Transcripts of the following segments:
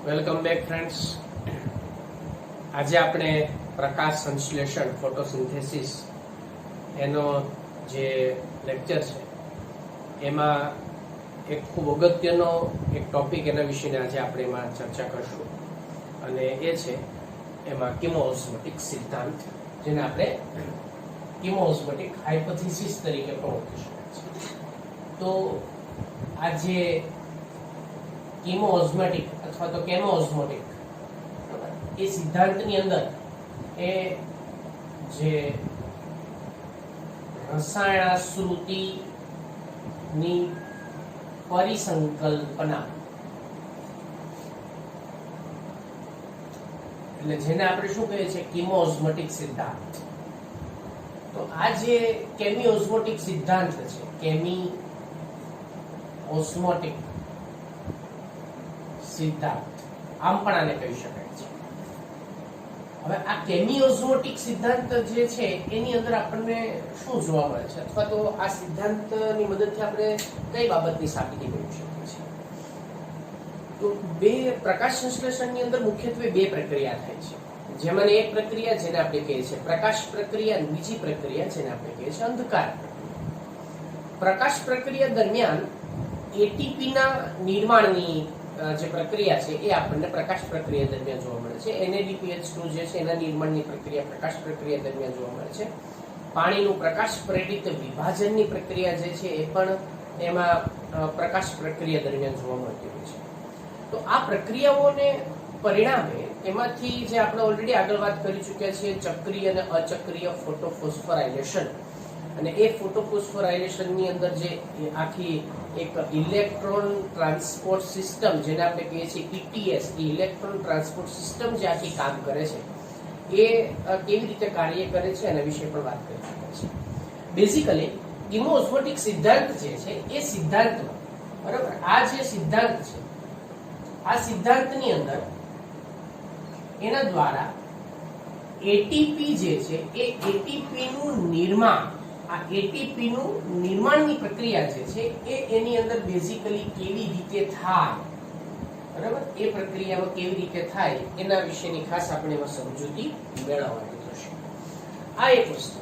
Welcome back friends. આજે આપણે પ્રકાશ સંશ્લેષણ ફોટોસિન્થેસિસ એનો જે લેક્ચર છે એમાં એક ખૂબ અગત્યનો એક ટોપિક એના વિશેની આજે આપણે એમાં ચર્ચા કરશું અને એ છે એમાં કિમોઓસ્મોટિક સિદ્ધાંત, જેને આપણે કિમોઓસ્મોટિક હાઇપોથિસિસ તરીકે પણ ઓળખી શકાય છે. તો આ જે કિમોઓસ્મોટિક અથવા તો કેમોઓસ્મોટિક એ સિદ્ધાંતની અંદર એ જે રસાયણાશ્રુતિની પરિસંકલ્પના, એટલે જેને આપણે શું કહીએ છીએ કિમોઓસ્મોટિક સિદ્ધાંત. તો આ જે કેમિઓસ્મોટિક સિદ્ધાંત છે, કેમિઓસ્મોટિક સિદ્ધાંત આમ પણ આને કહી શકાય છે. હવે આ કેમિઓસ્મોટિક સિદ્ધાંત જે છે એની અંદર આપણને શું જોવા મળે છે, અથવા તો આ સિદ્ધાંતની મદદથી આપણે કઈ બાબતની સાબિતી કરી શકીએ છીએ? તો બે પ્રકાશ સંશ્લેષણની અંદર મુખ્યત્વે બે પ્રક્રિયા થાય છે, જેમાંની એક પ્રક્રિયા જેને આપણે કહીએ છીએ પ્રકાશ પ્રક્રિયા અને બીજી પ્રક્રિયા જેને આપણે કહીએ છીએ અંધકાર પ્રક્રિયા. પ્રકાશ પ્રક્રિયા દરમિયાન એટીપી ના નિર્માણની જે પ્રક્રિયા છે એ આપણને પ્રકાશ પ્રક્રિયા દરમિયાન જોવા મળે છે. NADPH2 જે છે એના નિર્માણની પ્રક્રિયા પ્રકાશ પ્રક્રિયા દરમિયાન જોવા મળે છે. પાણીનું પ્રકાશ પ્રેરિત વિભાજનની પ્રક્રિયા જે છે એ પણ એમાં પ્રકાશ પ્રક્રિયા દરમિયાન જોવા મળતી હોય છે. તો આ પ્રક્રિયાઓને પરિણામે એમાંથી જે આપણે ઓલરેડી આગળ વાત કરી ચૂક્યા છીએ ચક્રીય અને અચક્રીય ફોટોફોસ્ફોરાઇલેશન, અને એ ફોટોફોસ્ફોરાઇલેશનની અંદર જે આખી એક ઇલેક્ટ્રોન ટ્રાન્સપોર્ટ સિસ્ટમ જેને આપણે કહીએ છીએ ETS, ઇલેક્ટ્રોન ટ્રાન્સપોર્ટ સિસ્ટમ જે આખી કામ કરે છે એ કેવી રીતે કાર્ય કરે છે એના વિશે પણ વાત કરી ચૂક્યા છે. બેઝિકલી કિમોઓસ્મોટિક સિદ્ધાંત જે છે એ સિદ્ધાંતમાં, બરાબર, આ જે સિદ્ધાંત છે આ સિદ્ધાંતની અંદર એના દ્વારા એટીપી જે છે એ એટીપી નું નિર્માણ, આ એટીપી નું નિર્માણની પ્રક્રિયા જે છે એ એની અંદર બેઝિકલી કેવી રીતે થાય, બરાબર, એ પ્રક્રિયામાં કેવી રીતે થાય એના વિશેની ખાસ આપણે એમાં સમજૂતી મેળવવાની થશે. આ એક વસ્તુ.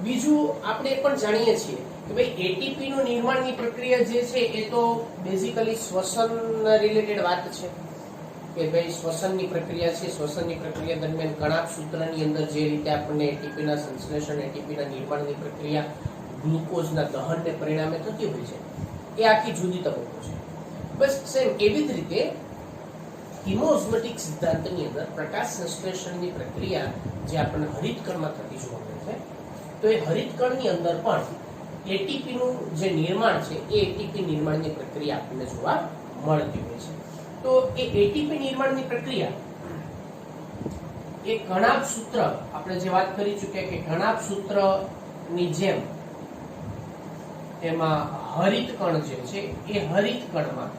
બીજું આપણે એ પણ જાણીએ છીએ કે ભાઈ એટીપી નું નિર્માણની પ્રક્રિયા જે છે એ તો બેઝિકલી શ્વસન રિલેટેડ વાત છે કે ભાઈ શ્વસનની પ્રક્રિયા છે. શ્વસનની પ્રક્રિયા દરમિયાન કણાભ સૂત્રની અંદર જે રીતે આપણને એટીપીના સંશ્લેષણ, એટીપીના નિર્માણની પ્રક્રિયા ગ્લુકોઝના દહનને પરિણામે થતી હોય છે એ આખી જુદી તબક્કો છે. બસ સેમ એવી જ રીતે કિમોઓસ્મોટિક સિદ્ધાંતની અંદર પ્રકાશ સંશ્લેષણની પ્રક્રિયા જે આપણને હરિતકણમાં થતી જોવા મળે છે, તો એ હરિતકણની અંદર પણ એટીપી નું જે નિર્માણ છે એ એટીપી નિર્માણની પ્રક્રિયા આપણને જોવા મળતી હોય છે. તો એ એટીપી નિર્માણની પ્રક્રિયા એ કણાભ સૂત્ર, આપણે જે વાત કરી ચૂક્યા કે કણાભ સૂત્રની જેમ એમાં હરિતકણ જે છે એ હરિતકણમાં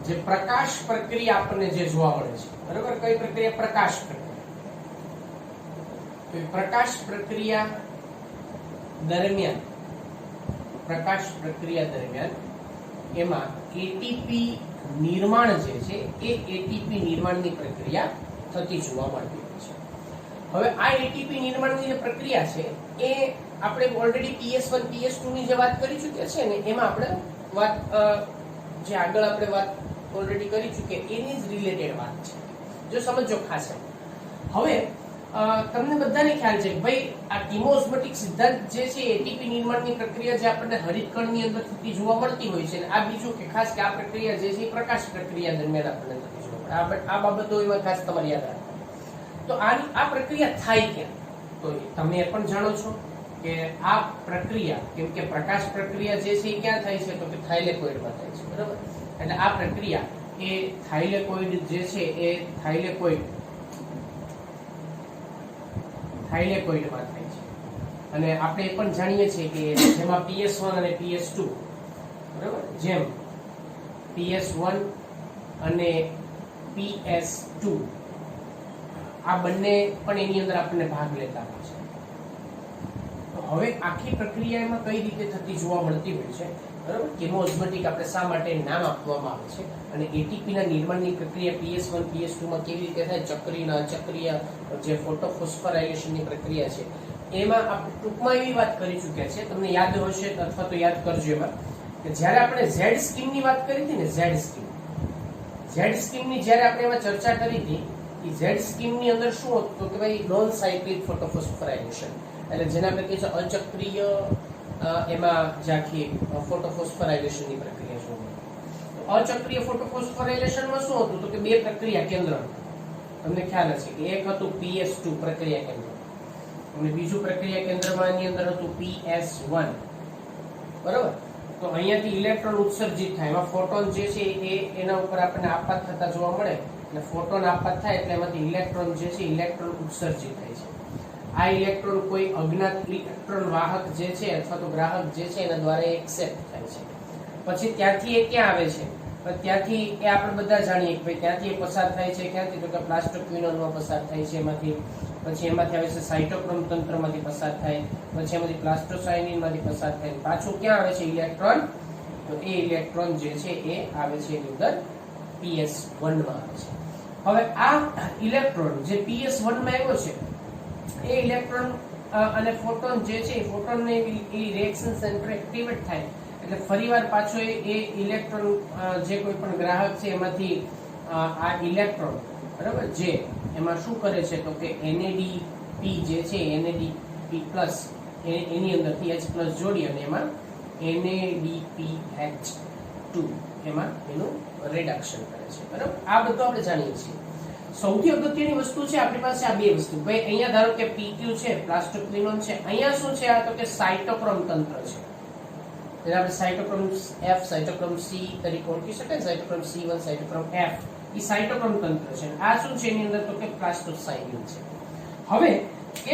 જે પ્રકાશ પ્રક્રિયા આપણને જે જોવા મળે છે, બરાબર, કઈ પ્રક્રિયા? પ્રકાશ પ્રક્રિયા. તો પ્રકાશ પ્રક્રિયા દરમિયાન એમાં એટીપી નિર્માણ જે છે એ એટીપી નિર્માણની પ્રક્રિયા થતી જોવા મળતી હોય છે. હવે આ એટીપી નિર્માણની જે પ્રક્રિયા છે એ આપણે ઓલરેડી PS1 PS2 ની જે વાત કરી ચૂક્યા છે ને એમાં આપણે વાત જે આગળ આપણે વાત ઓલરેડી કરી ચૂક્યા એની જ રિલેટેડ વાત છે, જો સમજો ખાસ. હવે તમને બધાને ખ્યાલ છે કે ભાઈ આ કિમોઓસ્મોટિક સિદ્ધાંત જે છે એટીપી નિર્માણની પ્રક્રિયા જે આપણને હરિતકણની અંદર થતી જોવા મળતી હોય છે, અને આ બીજું કે ખાસ કે આ પ્રક્રિયા જે છે એ પ્રકાશ પ્રક્રિયા દરમિયાન આપણને થતી જોવા મળે. આ બાબતો એમાં ખાસ તમારે યાદ રાખવાની. તો આ પ્રક્રિયા થાય ક્યાં? તો તમે એ પણ જાણો છો કે આ પ્રક્રિયા, કેમ કે પ્રકાશ પ્રક્રિયા જે છે એ ક્યાં થાય છે? તો કે થાઇલેકોઇડમાં થાય છે, બરાબર. એટલે આ પ્રક્રિયા એ થાઇલેકોઇડ જે છે એ થાઇલેકોઇડમાં થાય છે. અને આપણે એ પણ જાણીએ છીએ કે જેમાં PS1 અને PS2, બરાબર, જેમ PS1 અને PS2 આ બંને પણ એની અંદર આપણને ભાગ લેતા હોય છે. તો હવે આખી પ્રક્રિયા એમાં કઈ રીતે થતી જોવા મળતી હોય છે, બરાબર. કેમોઓસ્મોટિક આપણે શા માટે નામ આપવામાં આવે છે અને એટીપી ના નિર્માણની પ્રક્રિયા PS1 PS2 માં કેવી રીતે થાય, ચક્રીય અચક્રીય જે ફોટોફોસ્ફોરાઇલેશનની પ્રક્રિયા છે એમાં આપણે ટૂંકમાં એવી વાત કરી ચૂક્યા છે. તમને યાદ હશે અથવા તો યાદ કરજો એમાં કે જ્યારે આપણે ઝેડ સ્કીમની વાત કરી હતી ને, ઝેડ સ્કીમની જ્યારે આપણે એમાં ચર્ચા કરી હતી, એ ઝેડ સ્કીમની અંદર શું હતું કે ભાઈ નોન સાયક્લિક ફોટોફોસ્ફોરાઇલેશન, એટલે જેને આપણે કહીએ છીએ અચક્રીય એમાં જે આખી ફોટોફોસ્ફોરાઇલેશનની પ્રક્રિયા જોવા મળે. તો અચક્રીય ફોટોફોસ્ફોરાઇલેશનમાં શું હતું તો કે બે પ્રક્રિયા કેન્દ્ર, તમને ખ્યાલ હશે કે એક હતું PS2 પ્રક્રિયા કેન્દ્ર અને બીજું પ્રક્રિયા કેન્દ્રમાં એની અંદર હતું PS1, બરાબર. તો અહીંયાથી ઇલેક્ટ્રોન ઉત્સર્જિત થાય, એમાં ફોટોન જે છે એ એના ઉપર આપણને આપાત થતા જોવા મળે અને ફોટોન આપાત થાય એટલે એમાંથી ઇલેક્ટ્રોન જે છે ઇલેક્ટ્રોન ઉત્સર્જિત થાય છે. આ ઇલેક્ટ્રોન કોઈ અજ્ઞાત ઇલેક્ટ્રોન વાહક જે છે અથવા તો ગ્રાહક જે છે એના દ્વારા એક્સેપ્ટ થાય છે. પછી ત્યાંથી એ ક્યાં આવે છે, ત્યાંથી એ આપણે બધા જાણીએ કે ભાઈ ત્યાંથી એ પસાર થાય છે ક્યાંથી, તો કે પ્લાસ્ટોક્વિનોનમાં પસાર થાય છે એમાંથી. પછી એમાંથી આવે છે સાયટોક્રોમ તંત્રમાંથી પસાર થાય, પછી એમાંથી પ્લાસ્ટોસાયનિનમાંથી પસાર થાય, પાછું ક્યાં આવે છે ઇલેક્ટ્રોન, તો એ ઇલેક્ટ્રોન જે છે એ આવે છે એની અંદર PS1 માં આવે છે. હવે આ ઇલેક્ટ્રોન જે PS1 માં આવ્યો છે એ ઇલેક્ટ્રોન અને ફોટોન જે છે એ ફોટોનને એ રિએક્શન સેન્ટર એક્ટિવેટ થાય એટલે ફરીવાર પાછો એ ઇલેક્ટ્રોન જે કોઈ પણ ગ્રાહક છે એમાંથી આ ઇલેક્ટ્રોન, બરાબર, જે એમાં શું કરે છે તો કે NADP જે છે NADP+ એની અંદરથી H+ જોડી અને એમાં NADPH2 એમાં એનું રિડક્શન કરે છે, બરાબર. આ બધું આપણે જાણીએ છીએ. સૌથી અગત્યની વસ્તુ છે આપણી પાસે આ બે વસ્તુ. ભાઈ અહીંયા ધારો કે PQ છે, પ્લાસ્ટોક્વિનોન છે, અહીંયા શું છે આ તો કે સાયટોક્રોમ તંત્ર છે, જેને આપણે સાયટોક્રોમ F, સાયટોક્રોમ C તરીકે ઓળખી શકાય. સાયટોક્રોમ C1, સાયટોક્રોમ F એ સાયટોક્રોમ તંત્ર છે. આ શું છે એની અંદર તો કે પ્લાસ્ટોસાયનિન છે. હવે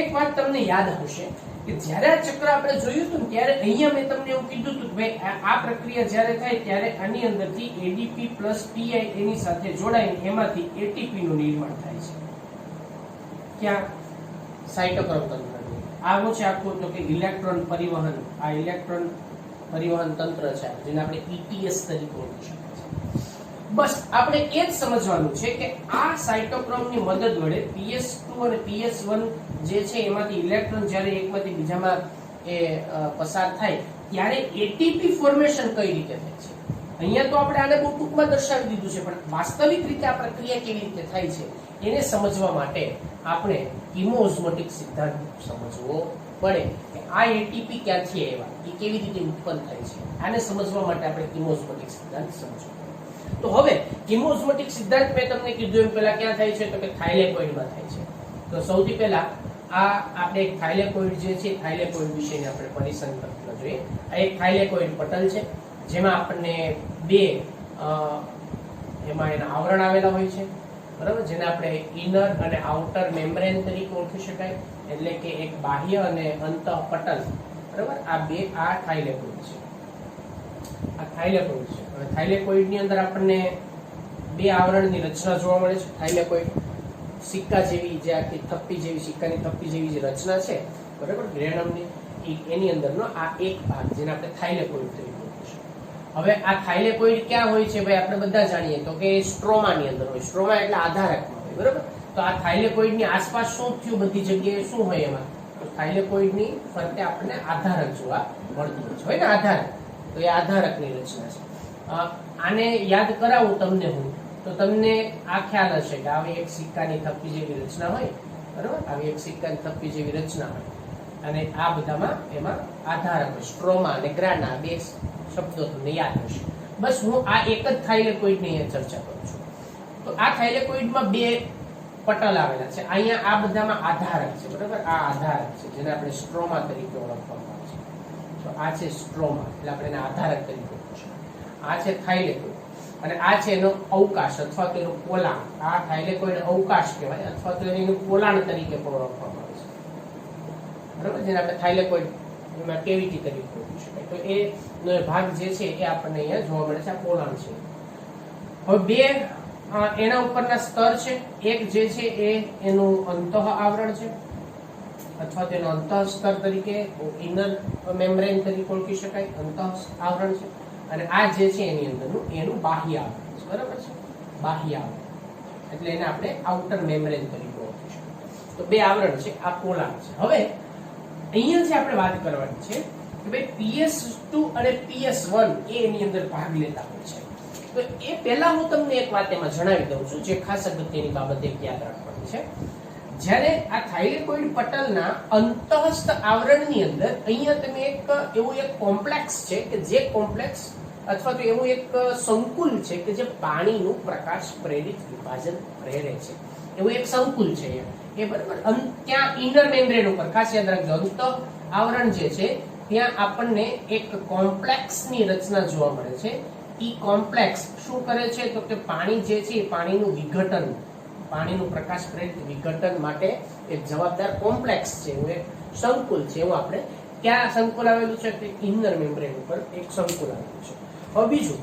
એક વાત તમને યાદ હશે કે જ્યારે આ ચક્ર આપણે જોયું હતું ને ત્યારે અહીંયા મેં તમને એવું કીધું હતું કે ભાઈ આ પ્રક્રિયા જ્યારે થાય ત્યારે આની અંદરથી ADP plus PI એની સાથે જોડાઈને એમાંથી ATP નું નિર્માણ થાય છે. ક્યાં? સાયટોક્રોમ તંત્રની. આવું છે આખું તો કે ઇલેક્ટ્રોન પરિવહન, આ ઇલેક્ટ્રોન પરિવહન તંત્ર છે જેને આપણે ETS તરીકે ઓળખી શકીએ છીએ. બસ આપણે એ જ સમજવાનું છે કે આ સાયટોક્રોમની મદદ વડે PS2 અને PS1 જે છે એમાંથી ઇલેક્ટ્રોન જ્યારે એકમાંથી બીજામાં એ પસાર થાય ત્યારે ATP ફોર્મેશન કઈ રીતે થાય છે. અહીંયા તો આપણે આને બહુ ટૂંકમાં દર્શાવી દીધું છે, પણ વાસ્તવિક રીતે આ પ્રક્રિયા કેવી રીતે થાય છે એને સમજવા માટે આપણે કેમોઓસ્મોટિક સિદ્ધાંત સમજવો પડે કે આ ATP ક્યાંથી આવ્યા, એ કેવી રીતે ઉત્પન્ન થાય છે. આને સમજવા માટે આપણે કેમોઓસ્મોટિક સિદ્ધાંત સમજવો. તો હવે કેમોઓસ્મોટિક સિદ્ધાંત મેં તમને કીધું એમ પહેલા ક્યાં થાય છે તો કે થાઇલેકોઇડમાં થાય છે. તો સૌથી પહેલા આ આપણે એક થાઇલેકોઇડ જે છે થાઇલેકોઇડ વિશેની આપણે પરિસંકલ્પના જોઈએ. આ એક થાઇલેકોઇડ પટલ છે જેમાં આપણને બે એમાં એના આવરણ આવેલા હોય છે, બરાબર, જેને આપણે ઇનર અને આઉટર મેમ્બ્રેન તરીકે ઓળખી શકાય, એટલે કે એક બાહ્ય અને અંતઃ પટલ, બરાબર. આ બે આ થાઇલેકોઇડ છે, આ થાઇલેકોઇડ છે. હવે થાઇલેકોઇડની અંદર આપણને બે આવરણની રચના જોવા મળે છે. થાઇલેકોઇડ સિક્કા જેવી જે આખી થપ્પી જેવી સિક્કાની થપ્પી જેવી જે રચના છે, બરાબર, ગ્રેનમની, એની અંદરનો આ એક ભાગ જેને આપણે થાઇલેકોઇડ તરીકે ઓળખીશું. હવે આ થાઇલેકોઇડ ક્યાં હોય છે ભાઈ આપણે બધા જાણીએ તો કે સ્ટ્રોમાની અંદર હોય. સ્ટ્રોમા એટલે આધારકમાં હોય, બરાબર. તો આ થાઇલેકોઇડની આસપાસ શું થયું, બધી જગ્યાએ શું હોય એમાં, તો થાઇલેકોઇડની ફરતે આપણને આધારક જોવા મળતું હોય ને, આધારક. તો એ આધારકની રચના છે. આને યાદ કરાવું તમને હું તો તમને આ ખ્યાલ હશે કે આવી એક સિક્કાની થપ્પી જેવી રચના હોય, બરાબર. આવી એક સિક્કાની થપ્પી જેવી રચના હોય અને આ બધામાં એમાં આધારક હોય. સ્ટ્રોમા અને ગ્રાના બે શબ્દો તમને યાદ હશે. બસ હું આ એક જ થાઇલેકોઇડની અહીંયા ચર્ચા કરું છું. તો આ થાઇલેકોઇડમાં બે પટલ આવેલા છે. અહીંયા આ બધામાં આધારક છે, બરાબર. આ આધારક છે જેને આપણે સ્ટ્રોમા તરીકે ઓળખવામાં આવે છે. તો આ છે સ્ટ્રોમા, એટલે આપણે એને આધારક તરીકે ઓળખીશું. આ છે થાઇલેકોઇડ અને આ છે એનો અવકાશ અથવા તો એનું પોલાણ. આ થાઇલેકોઇડ અવકાશ કહેવાય અથવા તો એનું પોલાણ તરીકે પણ ઓળખવામાં આવે છે, બરાબર, જેને આપણે થાઇલેકોઇડ એમાં કેવિટી તરીકે ઓળખી શકાય. તો એ ભાગ જે છે એ આપણને અહીંયા જોવા મળે છે, આ પોલાણ છે. હવે બે એના ઉપરના સ્તર છે. એક જે છે એ એનું અંતઃ આવરણ છે, અથવા તેનો અંતઃસ્તર તરીકે ઇનર મેમ્બ્રેન તરીકે ઓળખી શકાય, અંતઃ આવરણ છે. અને આ જે છે એની અંદરનું એનું બાહ્ય આવરણ છે, બરાબર છે, બાહ્ય આવરણ, એટલે એને આપણે આઉટર મેમ્બ્રેન તરીકે ઓળખી શકીએ. તો બે આવરણ છે, આ પોલાર છે. હવે અહીંયા જે આપણે વાત કરવાની છે કે ભાઈ PS2 અને PS1 એની અંદર ભાગ લેતા હોય છે. તો એ પહેલા હું તમને એક વાત એમાં જણાવી દઉં છું, જે ખાસ અગત્યની બાબત એક યાદ રાખવાની છે. જ્યારે આ થાઇલેકોઇડ પટલના અંતઃસ્થ આવરણની અંદર અહીંયા તમે એવું એક કોમ્પ્લેક્સ છે કે જે કોમ્પ્લેક્સ અથવા તો એવું એક સંકુલ છે કે જે પાણીનું પ્રકાશ પ્રેરિત વિભાજન પ્રેરે છે, એવું એક સંકુલ છે એ, બરાબર. ત્યાં ઇનર મેમ્બ્રેન ઉપર ખાસ યાદ રાખજો, અંતઃ આવરણ જે છે ત્યાં આપણને એક કોમ્પ્લેક્સની રચના જોવા મળે છે. ઈ કોમ્પ્લેક્સ શું કરે છે તો કે પાણી જે છે પાણીનું વિઘટન, પાણીનું પ્રકાશ પ્રેરિત વિઘટન માટે એક જવાબદાર કોમ્પ્લેક્સ છે, એવું એક સંકુલ છે. એવું આપણે ક્યાં સંકુલ આવેલું છે કે ઇનર મેમ્બ્રેન ઉપર એક સંકુલ આવેલું છે. હવે બીજું,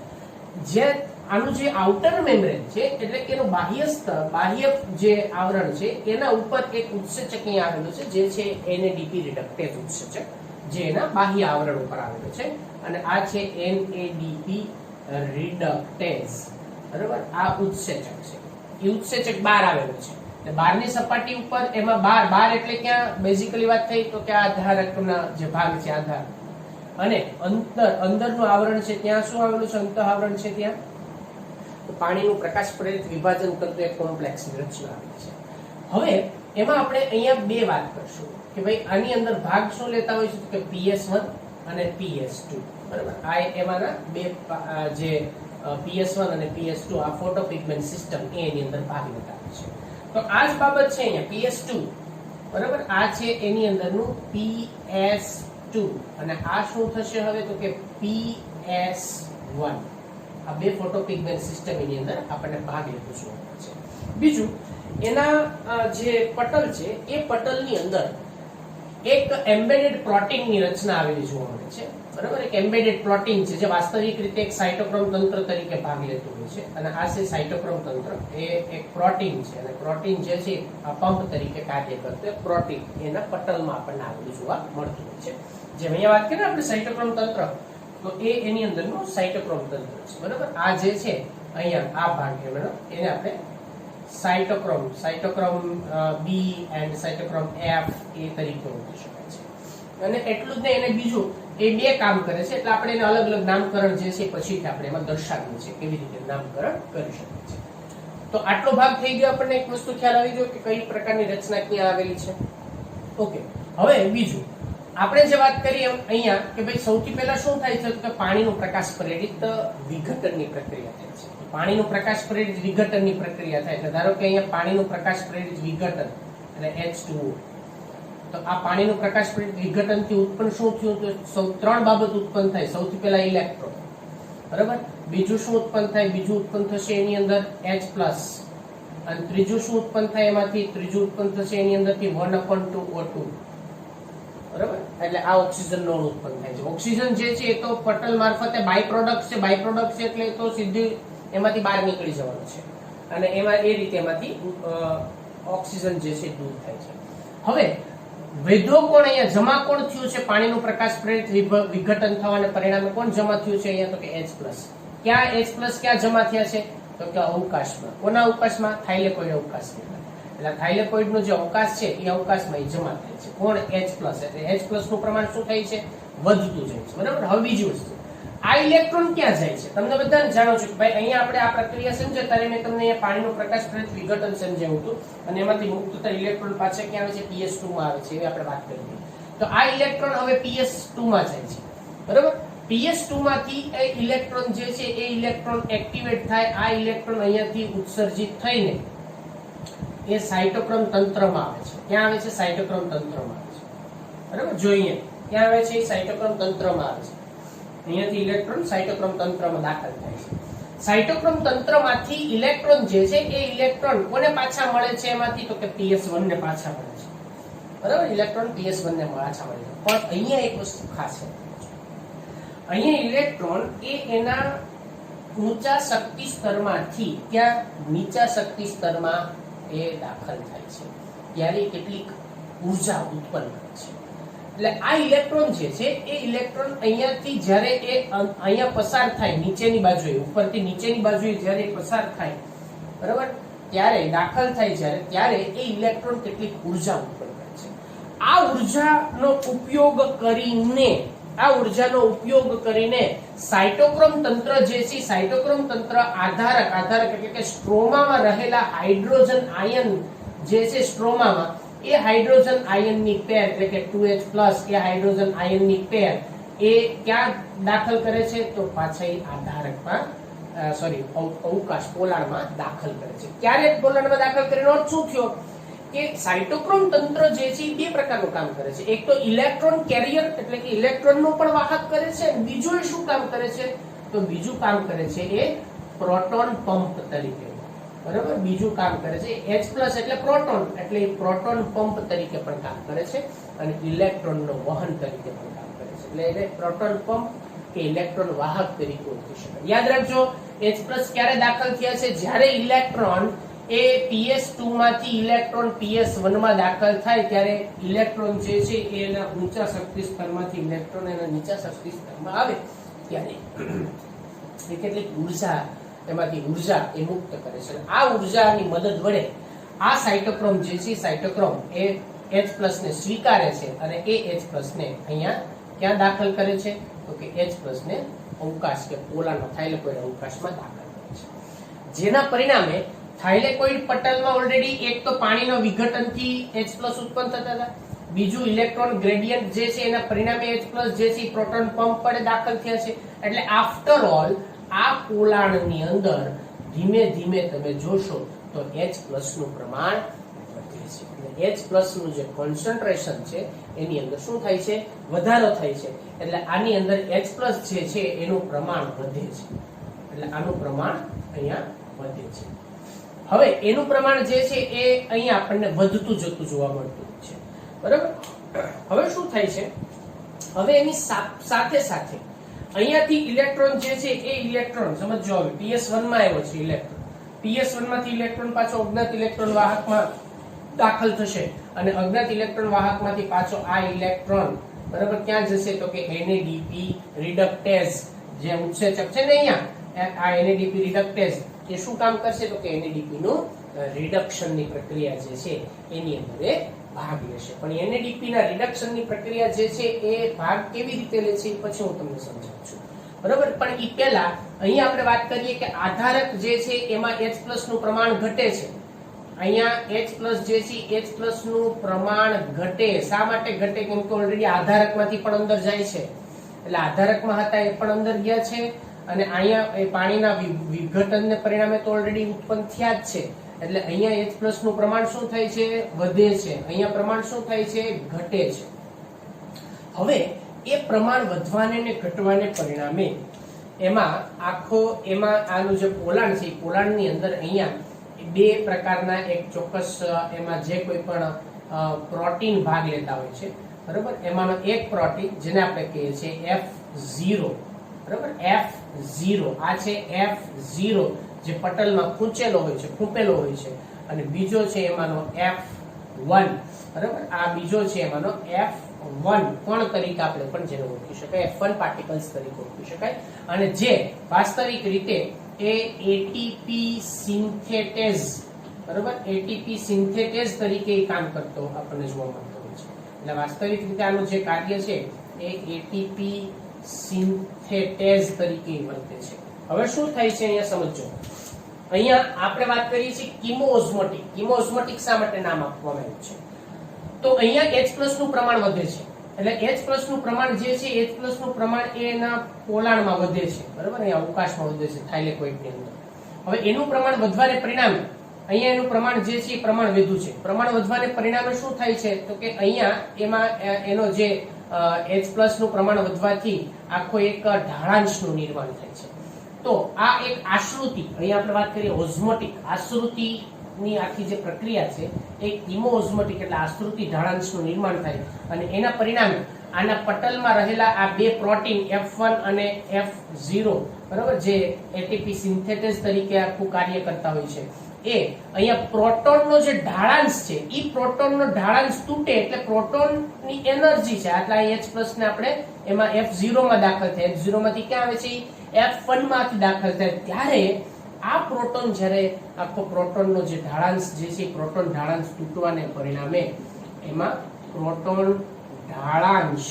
જે આનું જે આઉટર મેમ્બ્રેન છે એટલે કે એનું બાહ્ય સ્તર, બાહ્ય જે આવરણ છે એના ઉપર એક ઉત્સેચક અહીંયા આવેલું છે, જે છે NADP રિડક્ટેઝ ઉત્સેચક, જે એના બાહ્ય આવરણ ઉપર આવેલું છે. અને આ છે NADP રિડક્ટેઝ, બરાબર. આ ઉત્સેચક છે, એ ઉત્સેચક બહાર આવેલું છે. એટલે બહારની સપાટી ઉપર એમાં બહાર એટલે ક્યાં બેઝિકલી વાત થઈ તો કે આધારકના જે ભાગ છે આધાર, અને અંદરનું આવરણ છે ત્યાં શું આવેલું છે, અંતઃ આવરણ છે ત્યાં પાણીનું પ્રકાશ પ્રેરિત વિભાજન કરતું એક કોમ્પ્લેક્સની રચના આવેલી છે. હવે એમાં આપણે અહીંયા બે વાત કરશું કે ભાઈ આની અંદર ભાગ શું લેતા હોય છે તો કે PS1 અને PS2, બરાબર. આ એમાંના બે જે PS1 અને PS2 આ ફોટોપિગમેન્ટ સિસ્ટમ એની અંદર ભાગ લેતા હોય છે. તો આ જ બાબત છે અહીંયા PS2, બરાબર. આ છે એની અંદરનું PS2 અને આ શું થશે હવે તો કે PS1. આ બે ફોટોપિગમેન્ટ સિસ્ટમ એની અંદર આપણને ભાગ લેતો જોવા મળે છે. બીજું, એના જે પટલ છે એ પટલની અંદર એક એમ્બેડેડ પ્રોટીનની રચના આવેલી જોવા મળે છે, બરાબર. એક એમ્બેડેડ પ્રોટીન છે જે વાસ્તવિક રીતે એક સાયટોક્રોમ તંત્ર તરીકે ભાગ લેતું હોય છે. અને આ છે સાયટોક્રોમ તંત્ર, એ એક પ્રોટીન છે અને પ્રોટીન જે છે આ પંપ તરીકે કાર્ય કરતું એક પ્રોટીન એના પટલમાં આપણને આવેલું જોવા મળતું હોય છે. જેમ અહીંયા વાત કરીએ આપણે સાયટોક્રોમ તંત્ર, તો એ એની અંદરનું સાયટોક્રોમ તંત્ર છે, બરાબર. આ જે છે અહીંયા આ ભાગ એને આપણે cytochrome B and cytochrome F એ તરીકે ઓળખી શકાય છે. અને એટલું જ નહીં, એને બીજું એ બે કામ કરે છે, એટલે આપણે એને અલગ અલગ નામકરણ જે છે પછીથી આપણે એમાં દર્શાવીએ છીએ કેવી રીતે નામકરણ કરી શકાય છે. તો આટલો ભાગ થઈ ગયો, આપણને એક વસ્તુ ખ્યાલ આવી ગયો કે કઈ પ્રકારની રચના ક્યાં આવેલી છે. ઓકે, હવે બીજું આપણે જે વાત કરીએ અહીંયા કે ભાઈ સૌથી પહેલા શું થાય છે કે પાણીનું પ્રકાશ પ્રેરિત વિઘટનની પ્રક્રિયા થાય છે. પાણીનું પ્રકાશ પ્રેરિત વિઘટનની પ્રક્રિયા થાય એટલે ધારો કે અહીંયા પાણીનું પ્રકાશ પ્રેરિત વિઘટન એટલે H2O. તો આ પાણીનું પ્રકાશ પ્રેરિત વિઘટનથી ઉત્પન્ન શું થયું તો ત્રણ બાબત ઉત્પન્ન થાય. સૌથી પહેલા ઇલેક્ટ્રોન, બરાબર. બીજું શું ઉત્પન્ન થાય, બીજું ઉત્પન્ન થશે એની અંદર H+. અને ત્રીજું શું ઉત્પન્ન થાય એમાંથી, ત્રીજું ઉત્પન્ન થશે એની અંદરથી 1/2O2, બરાબર. એટલે આ ઓક્સિજન નો ઉત્પન્ન થાય છે. ઓક્સિજન જે છે એ તો પટલ મારફતે બાય પ્રોડક્ટ છે, બાય પ્રોડક્ટ છે એટલે તો સીધી એમાંથી બહાર નીકળી જવાનું છે અને એમાં એ રીતે એમાંથી ઓક્સિજન જે છે દૂર થાય છે. હવે વૈધો કોણ અહીંયા જમા કોણ થયું છે પાણીનું પ્રકાશ પ્રેરિત વિઘટન થવાને પરિણામે કોણ જમા થયું છે અહીંયા તો કે H+. ક્યાં H+ ક્યાં જમા થયા છે તો કે અવકાશમાં. કોના અવકાશમાં? થાઇલેકોઇડ અવકાશમાં. એટલે થાઇલેકોઇડ નો જે અવકાશ છે એ અવકાશમાં એ જમા થાય છે. કોણ? H+. એટલે H+ નું પ્રમાણ શું થાય છે? વધતું જાય છે, બરાબર. હવે બીજી વસ્તુ, આ ઇલેક્ટ્રોન ક્યાં જાય છે? તમને બધાને જાણો છો કે ભાઈ અહીંયા આપણે આ પ્રક્રિયા સમજે ત્યારે મેં તમને અહીંયા પાણીનું પ્રકાશ પ્રેરિત વિઘટન સમજાવ્યું હતું અને એમાંથી મુક્ત થતા ઇલેક્ટ્રોન પાછા ક્યાં આવે છે? PS2 માં આવે છે, એવી આપણે વાત કરી. તો આ ઇલેક્ટ્રોન હવે PS2 માં જાય છે, બરાબર. PS2 માંથી એ ઇલેક્ટ્રોન જે છે એ ઇલેક્ટ્રોન એક્ટિવેટ થાય. આ ઇલેક્ટ્રોન અહીંયાથી ઉત્સર્જિત થઈને એ સાયટોક્રોમ તંત્રમાં આવે છે. ક્યાં આવે છે? સાયટોક્રોમ તંત્રમાં આવે છે, બરાબર. જોઈએ ક્યાં આવે છે? સાયટોક્રોમ તંત્રમાં આવે છે. અહીંયાથી ઇલેક્ટ્રોન સાયટોક્રોમ તંત્રમાં દાખલ થાય છે. સાયટોક્રોમ તંત્રમાંથી ઇલેક્ટ્રોન જે છે એ ઇલેક્ટ્રોન કોને પાછા મળે છે એમાંથી તો કે PS1 ને પાછા મળે છે, બરાબર. ઇલેક્ટ્રોન PS1 ને પાછા મળે છે. પણ અહીંયા એક વસ્તુ ખાસ છે, અહીંયા ઇલેક્ટ્રોન એ એના ઊંચા શક્તિ સ્તરમાંથી ક્યાં નીચા શક્તિ સ્તરમાં એ દાખલ થાય છે. ત્યારે કેટલીક ઉર્જા ઉત્પન્ન કરે છે. એટલે આ ઇલેક્ટ્રોન જે છે એ ઇલેક્ટ્રોન અહીંયાથી જ્યારે એ અહીંયા પસાર થાય નીચેની બાજુએ, ઉપરથી નીચેની બાજુએ જ્યારે પસાર થાય, બરાબર, ત્યારે દાખલ થાય જ્યારે, ત્યારે એ ઇલેક્ટ્રોન કેટલીક ઉર્જા ઉત્પન્ન કરે છે. આ ઉર્જાનો ઉપયોગ કરીને સાયટોક્રોમ તંત્ર જે છે, સાયટોક્રોમ તંત્ર આધારક એટલે કે સ્ટ્રોમામાં રહેલા હાઇડ્રોજન આયન જે છે, સ્ટ્રોમામાં એ હાઇડ્રોજન આયનની પેર એટલે કે 2H+ એ હાઇડ્રોજન આયનની પેર એ ક્યાં દાખલ કરે છે? તો પાછા એ આધારકમાં અવકાશ પોલાણમાં દાખલ કરે છે. ક્યારે પોલાણમાં દાખલ કરીને અર્થ શું થયો કે સાયટોક્રોમ તંત્ર જે છે એ બે પ્રકારનું કામ કરે છે. એક તો ઇલેક્ટ્રોન કેરિયર એટલે કે ઇલેક્ટ્રોનનો પણ વાહક કરે છે, બીજું એ શું કામ કરે છે? તો બીજું કામ કરે છે એ પ્રોટોન પંપ તરીકે, બરાબર, બીજું કામ કરે છે. H+ એટલે પ્રોટોન, એટલે એ પ્રોટોન પંપ તરીકે પણ કામ કરે છે અને ઇલેક્ટ્રોનનો વહન તરીકે પણ કામ કરે છે. એટલે એને પ્રોટોન પંપ કે ઇલેક્ટ્રોન વાહક તરીકે ઓળખી શકાય. યાદ રાખજો, H+ ક્યારે દાખલ થયા છે? જ્યારે ઇલેક્ટ્રોન એ PS2 માંથી ઇલેક્ટ્રોન PS1 માં દાખલ થાય ત્યારે ઇલેક્ટ્રોન જે છે એના ઊંચા શક્તિ સ્તરમાંથી ઇલેક્ટ્રોન એના નીચા શક્તિ સ્તરમાં આવે ત્યારે એ કેટલીક ઉર્જા એમાંથી ઉર્જા એ મુક્ત કરે છે. આ ઉર્જાની મદદ વડે આ સાયટોક્રોમ જે છે, સાયટોક્રોમ એ H+ ને સ્વીકારે છે અને એ H+ ને અહીંયા ક્યાં દાખલ કરે છે? તો કે H+ ને અવકાશ કે પોલાણમાં થાઇલેકોઇડ અવકાશમાં દાખલ કરે છે. જેના પરિણામે થાઇલેકોઇડ પટલમાં ઓલરેડી એક તો પાણીનો વિઘટનથી H+ ઉત્પન્ન થતા હતા, બીજું ઇલેક્ટ્રોન ગ્રેડિયન્ટ જે છે એના પરિણામે H+ જે છે પ્રોટોન પંપ પર દાખલ થયા છે. એટલે આફ્ટર ઓલ આ પોલાણની અંદર ધીમે ધીમે તમે જોશો તો H+ નું પ્રમાણ વધે છે. એટલે H+ નું જે કોન્સન્ટ્રેશન છે એની અંદર શું થાય છે? વધારો થાય છે. એટલે આની અંદર H+ જે છે એનું પ્રમાણ વધે છે. એટલે આનું પ્રમાણ અહીંયા વધે છે. હવે એનું પ્રમાણ જે છે એ અહીંયા આપણને વધતું જતું જોવા મળતું છે, બરાબર. હવે શું થાય છે? હવે એની સાથે સાથે અહીંયાથી ઇલેક્ટ્રોન જે છે એ ઇલેક્ટ્રોન સમજો, હવે PS1 માં આવ્યો છે ઇલેક્ટ્રોન, PS1 માંથી ઇલેક્ટ્રોન પાછો અજ્ઞાત ઇલેક્ટ્રોન વાહકમાં દાખલ થશે અને અજ્ઞાત ઇલેક્ટ્રોન વાહકમાંથી પાછો આ ઇલેક્ટ્રોન, બરાબર, ક્યાં જશે? તો કે NADP રિડક્ટેઝ જે ઉત્સેચક છે ને અહીંયા, આ NADP રિડક્ટેઝ એ શું કામ કરશે? તો કે NADP નું રિડક્શનની પ્રક્રિયા જે છે એની અંદર એ ભાગ લેશે. પણ NADP ના રિડક્શનની પ્રક્રિયા જે છે એ ભાગ કેવી રીતે લે છે પછી હું તમને સમજાવું છું, બરાબર. પણ એ પહેલા અહીંયા આપણે વાત કરીએ કે આધારક જે છે એમાં H+ નું પ્રમાણ ઘટે છે. અહીંયા H+ જે છે H+ નું પ્રમાણ ઘટે. શા માટે ઘટે? કેમ કે ઓલરેડી આધારકમાંથી પણ અંદર જાય છે. એટલે આધારકમાં હતા એ પણ અંદર ગયા છે અને અહીંયા એ પાણીના વિઘટનને પરિણામે તો ઓલરેડી ઉત્પન્ન થયા જ છે. એટલે અહીંયા H+ નું પ્રમાણ શું થાય છે? વધે છે. અહીંયા પ્રમાણ શું થાય છે? ઘટે છે. હવે એ પ્રમાણ વધવાને ને ઘટવાને પરિણામે એમાં આનું જે પોલાણ છે, પોલાણની અંદર અહીંયા બે પ્રકારના એક ચોક્કસ એમાં જે કોઈ પણ પ્રોટીન ભાગ લેતા હોય છે, બરાબર. એમાંનો એક પ્રોટીન જેને આપણે કહીએ છીએ F0, બરાબર, F0 આ છે F0 જે પટલમાં ખૂંચેલો હોય છે, ખૂંપેલો હોય છે, અને બીજો છે એમાંનો F1, બરાબર. આ બીજો છે એમાંનો F1 કણ તરીકે આપણે પણ જેને ઓળખી શકાય, F1 પાર્ટિકલ્સ તરીકે ઓળખી શકાય, અને જે વાસ્તવિક રીતે એ ATP સિન્થેટેઝ, બરાબર, ATP સિન્થેટેઝ તરીકે કામ કરતો આપણને જોવા મળતો હોય છે. એટલે વાસ્તવિક રીતે આનું જે કાર્ય છે એ ATP સિન્થેટેઝ તરીકે વર્તે છે. હવે શું થાય છે અહીંયા સમજો. અહીંયા આપણે વાત કરીએ છીએ કિમોઓસ્મોટિક. કિમોઓસ્મોટિક શા માટે નામ આપવામાં આવ્યું છે? તો અહીંયા H+ નું પ્રમાણ વધે છે. એટલે H+ નું પ્રમાણ જે છે, H+ નું પ્રમાણ એના પોલાણમાં વધે છે, બરાબર, અહીંયા અવકાશમાં વધે છે થાઇલેકોઇડની અંદર. હવે એનું પ્રમાણ વધવાને પરિણામે અહીંયા એનું પ્રમાણ જે છે એ પ્રમાણ વધ્યું છે. પ્રમાણ વધવાને પરિણામે શું થાય છે? તો કે અહીંયા એમાં એનો જે H+ નું પ્રમાણ વધવાથી આખો એક ઢાળાંશનું નિર્માણ થાય છે. તો આ એક આશ્રુતિ, અહીંયા આપણે વાત કરીએ ઓસ્મોટિક આશ્રુતિની આખી જે પ્રક્રિયા છે એ કિમોઓસ્મોટિક એટલે આશ્રુતિ ઢાળાંશનું નિર્માણ થાય અને એના પરિણામે આના પટલમાં રહેલા આ બે પ્રોટીન F1 અને F0, બરાબર, જે ATP સિન્થેટેઝ તરીકે આખું કાર્ય કરતા હોય છે, એ અહીંયા પ્રોટોનનો જે ઢાળાંશ છે એ પ્રોટોનનો ઢાળાંશ તૂટે એટલે પ્રોટોનની એનર્જી છે આટલા H+ ને આપણે એમાં F0 માં દાખલ થાય, F0 માંથી ક્યાં આવે છે F1 માંથી દાખલ થાય, ત્યારે આ પ્રોટોન જ્યારે આખો પ્રોટોનનો જે ઢાળાંશ જે છે પ્રોટોન ઢાળાંશ તૂટવાને પરિણામે એમાં પ્રોટોન ઢાળાંશ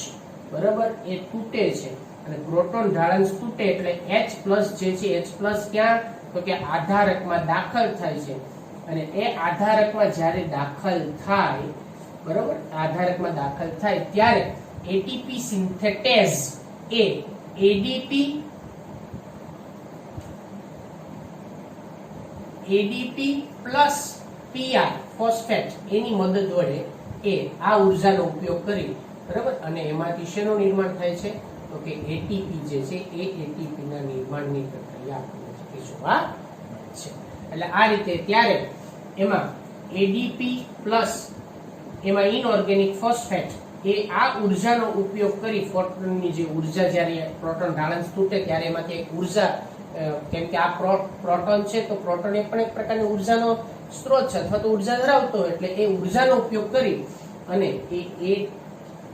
બરાબર એ તૂટે છે અને પ્રોટોન ઢાળાંશ તૂટે એટલે H+ જે છે H+ ક્યાં તો કે આધારકમાં દાખલ થાય છે અને એ આધારકમાં જ્યારે દાખલ થાય બરાબર આધારકમાં દાખલ થાય ત્યારે ATP સિન્થેટેઝ એ ADP પ્લસ PI ફોસ્ફેટ એની મદદ વડે એ આ ઉર્જાનો ઉપયોગ કરી બરાબર અને એમાંથી શેનું નિર્માણ થાય છે તો કે ATP જે છે એ ATP ના નિર્માણની પ્રક્રિયા જોવા છે એટલે આ રીતે ત્યારે એમાં ADP પ્લસ એમાં ઇનઓર્ગેનિક ફોસ્ફેટ એ આ ઉર્જાનો ઉપયોગ કરી પ્રોટોનની જે ઉર્જા જ્યારે પ્રોટોન ઢાળાંશ તૂટે ત્યારે એમાંથી એક ઉર્જા કેમ કે આ પ્રોટોન છે તો પ્રોટોન એ પણ એક પ્રકારની ઉર્જાનો સ્ત્રોત છે અથવા તો ઉર્જા ધરાવતો હોય એટલે એ ઉર્જાનો ઉપયોગ કરી અને એ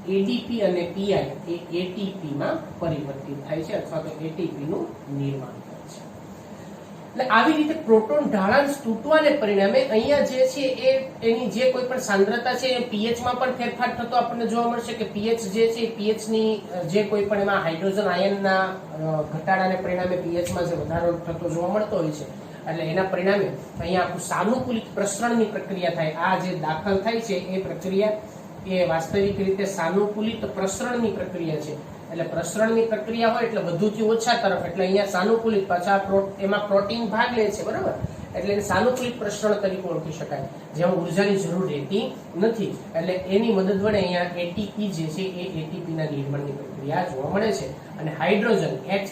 ADP અને PI એ ATP માં પરિવર્તિત થાય છે અથવા તો ATP નું નિર્માણ થાય છે એટલે આવી રીતે પ્રોટોન ઢાળાંશ તૂટવાને પરિણામે અહીંયા જે છે એ એની જે કોઈ પણ સાંદ્રતા છે એ pH માં પણ ફેરફાર થતો આપણને જોવા મળશે કે pH જે છે pH ની જે કોઈ પણ એમાં હાઇડ્રોજન આયનના ઘટાડાને પરિણામે pH માં જે વધારો થતો જોવા મળતો હોય છે એટલે એના પરિણામે અહીંયા આખું સાનુકૂલિત પ્રસરણની પ્રક્રિયા થાય આ જે દાખલ થાય છે એ પ્રક્રિયા એ વાસ્તવિક રીતે સાનુકૂલિત પ્રસરણની પ્રક્રિયા છે એટલે પ્રસરણની પ્રક્રિયા હોય એટલે વધુથી ઓછા તરફ એટલે અહીંયા સાનુકૂલિત પાછા એમાં પ્રોટીન ભાગ લે છે બરાબર એટલે એને સાનુકૂલિત પ્રસરણ તરીકે ઓળખી શકાય જેમાં ઉર્જાની જરૂર રહેતી નથી એટલે એની મદદ વડે અહીંયા ATP જે છે એ ATP ના નિર્માણની પ્રક્રિયા જોવા મળે છે અને હાઇડ્રોજન H+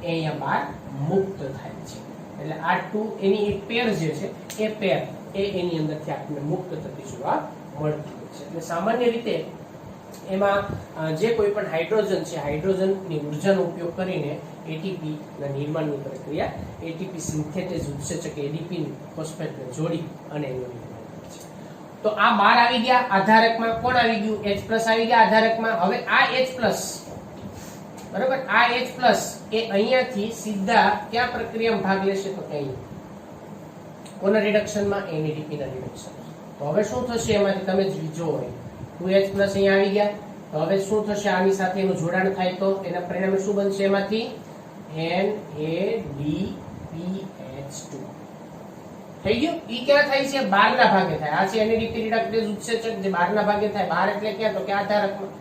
એ અહીંયા બહાર મુક્ત થાય છે એટલે આ ટુ એની એક પેર જે છે એ પેર એ એની અંદરથી આપણને મુક્ત થતી જોવા મળતી હોય છે એટલે સામાન્ય રીતે એમાં જે કોઈ પણ હાઇડ્રોજન છે હાઇડ્રોજનની ઉર્જાનો ઉપયોગ કરીને ATP ના નિર્માણની પ્રક્રિયા ATP સિન્થેટેઝ ઉત્સેચક ADP ફોસ્ફેટને જોડી અને એનું નિર્માણ થાય છે તો આ બહાર આવી ગયા આધારકમાં કોણ આવી ગયું H+ આવી ગયા આધારકમાં હવે આ H+ બરાબર આ H+ એ અહીંયાથી સીધા ક્યાં પ્રક્રિયામાં ભાગ લેશે તો કઈ કોના રિડક્શનમાં NADP ના રિડક્શન તો હવે શું થશે એમાંથી તમે જોવો 2H+ અહીંયા આવી ગયા તો હવે શું થશે આની સાથે એનું જોડાણ થાય તો એના પરિણામે શું બનશે એમાંથી NADPH2 થઈ ગયું ઈ ક્યાં થાય છે બહારના ભાગે થાય આ છે NADP રિડક્ટેઝ ઉત્સેચક જે બહારના ભાગે થાય બહાર એટલે ક્યાં તો કે આધારકમાં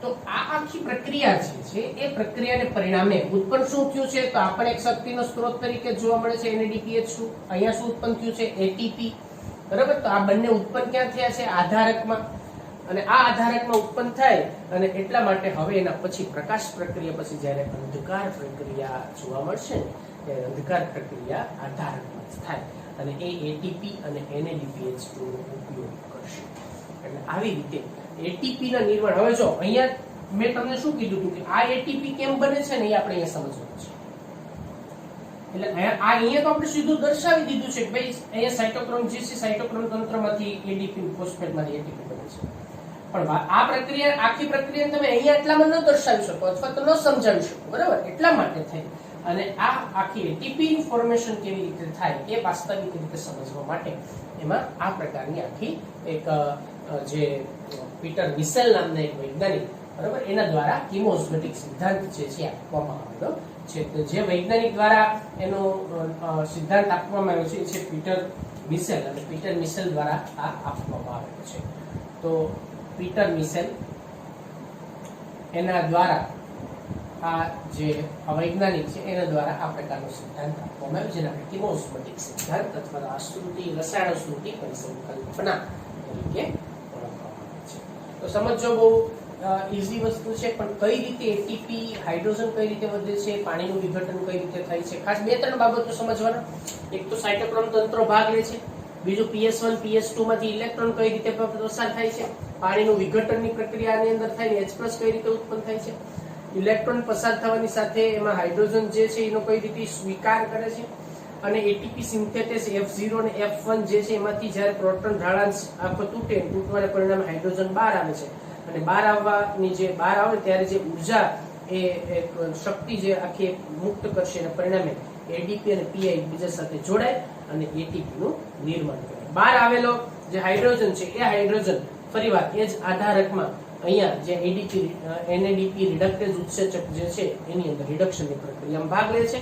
તો આ આખી પ્રક્રિયા છે એ પ્રક્રિયાને પરિણામે ઉત્પન્ન શું થયું છે તો આપણે એક શક્તિનો સ્ત્રોત તરીકે જોવા મળે છે NADPH2 અહીંયા શું ઉત્પન્ન થયું છે ATP બરાબર તો આ બંને ઉત્પન્ન ક્યાં થયા છે આધારકમાં અને આ આધારકમાં ઉત્પન્ન થાય અને એટલા માટે હવે એના પછી પ્રકાશ પ્રક્રિયા પછી જ્યારે અંધકાર પ્રક્રિયા જોવા મળશે ને ત્યારે અંધકાર પ્રક્રિયા આધારકમાં થાય અને એ ATP અને NADPH2 નો ઉપયોગ કરશે એટલે આવી રીતે ATP ના નિર્માણ હવે જો અહીંયા મેં તમને શું કીધું હતું કે આ ATP કેમ બને છે ને એ આપણે અહીંયા સમજવાનું છે એટલે અહીંયા તો આપણે સીધું દર્શાવી દીધું છે કે ભાઈ અહીંયા સાયટોક્રોમ જે છે સાયટોક્રોમ તંત્રમાંથી ADP ફોસ્ફેટમાંથી ATP બને છે પણ આ પ્રક્રિયા આખી પ્રક્રિયા તમે અહીંયા એટલામાં ન દર્શાવી શકો અથવા તો ન સમજાવી શકો બરાબર એટલા માટે થઈ અને આ આખી ATP ઇન્ફોર્મેશન કેવી રીતે થાય એ વાસ્તવિક રીતે સમજવા માટે એમાં આ પ્રકારની આખી એક જે પીટર મિશેલ નામના એક વૈજ્ઞાનિક બરાબર એના દ્વારા કીમોસ્મેટિક સિદ્ધાંત જે છે આપવામાં આવેલો છે તો જે વૈજ્ઞાનિક દ્વારા એનો સિદ્ધાંત આપવામાં આવ્યો છે એ છે પીટર મિશેલ અને પીટર મિશેલ દ્વારા આ આપવામાં આવેલો છે તો પીટર મિશેલ એના દ્વારા આ જે વૈજ્ઞાનિક છે એના દ્વારા આ પ્રકારનો સિદ્ધાંત આપવામાં આવ્યો જેને આપણે કીમોસ્મેટિક સિદ્ધાંત અથવા આશ્રુતિ રસાયણશ્રુતિ પરિસંકલ્પના તરીકે ઓળખવામાં આવે છે તો સમજો બહુ ઈઝી વસ્તુ છે પણ કઈ રીતે ATP હાઇડ્રોજન કઈ રીતે વધે છે પાણીનું વિઘટન કઈ રીતે થાય છે ખાસ બે ત્રણ બાબતો સમજવાના એક તો સાયટોક્રોમ તંત્ર ભાગ લે છે બીજું PS1 PS2 માંથી ઇલેક્ટ્રોન કઈ રીતે પસાર થાય છે પાણીનું વિઘટનની પ્રક્રિયાની અંદર થાય H+ કઈ રીતે ઉત્પન્ન થાય છે ઇલેક્ટ્રોન પસાર થવાની સાથે એમાં હાઇડ્રોજન જે છે એનો કઈ રીતે સ્વીકાર કરે છે અને એટીપી સિન્થેટેસ F0 અને F1 જે છે એમાંથી જ્યારે પ્રોટોન ઢાળાંશ આખો તૂટવાના પરિણામે હાઇડ્રોજન બહાર આવે છે અને બહાર આવે ત્યારે જે ઉર્જા એ એક શક્તિ જે આખી મુક્ત કરશે એના પરિણામે એડીપી અને પીઆઈ એકબીજા સાથે જોડાય અને એટીપી નું નિર્માણ કરે. બહાર આવેલો જે હાઇડ્રોજન છે એ હાઇડ્રોજન ફરીવાર એ જ આધારકમાં અહીંયા જે એડીપી NADP રિડક્ટેજ ઉત્સેચક જે છે એની અંદર રિડક્શનની પ્રક્રિયામાં ભાગ લે છે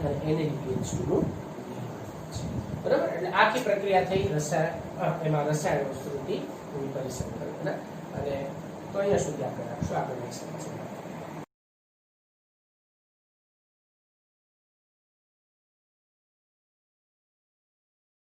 અને NADPH2 નું બરાબર. એટલે આખી પ્રક્રિયા થઈ એમાં રસાયણ વસ્તુથી પરિસંકલન. અને તો અહીંયા સુધી આપણે રાખશું. આપણે નેક્સ્ટ